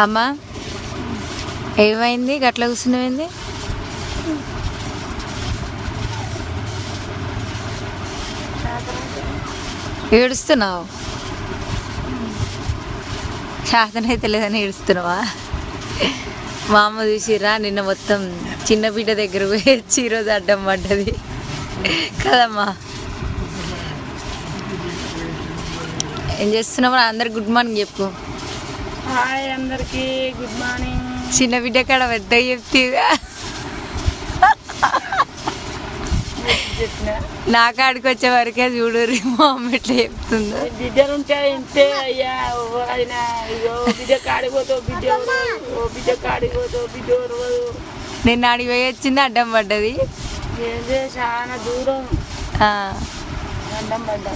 అమ్మా ఏమైంది గట్ల కూర్చున్నావేంది? ఏడుస్తున్నావు? శాతనైతే లేదని ఏడుస్తున్నావా? మా అమ్మ చూసిరా నిన్న మొత్తం చిన్న బిడ్డ దగ్గర పోయి వచ్చి ఈరోజు అడ్డం పడ్డది కదమ్మా. ఏం చేస్తున్నావు? అందరికి గుడ్ మార్నింగ్ చెప్పు. హాయ్ అందరికి గుడ్ మార్నింగ్. చిన్న బిడ్డ కాడ పెద్ద చెప్తీగా. నా కాడికి వచ్చే వరకే చూడు మా అమ్మ ఎట్లా చెప్తుందో. బిడ్డలుంటే ఇంతే అయ్యా. ఆయన బిడ్డ కాడిపోతావు, బిడ్డ కాడిపోతావు, బిడ్డ నేను ఆడికి పోయి వచ్చింది అడ్డం పడ్డది. ఏంటంటే చాలా దూరం అడ్డం పడ్డా.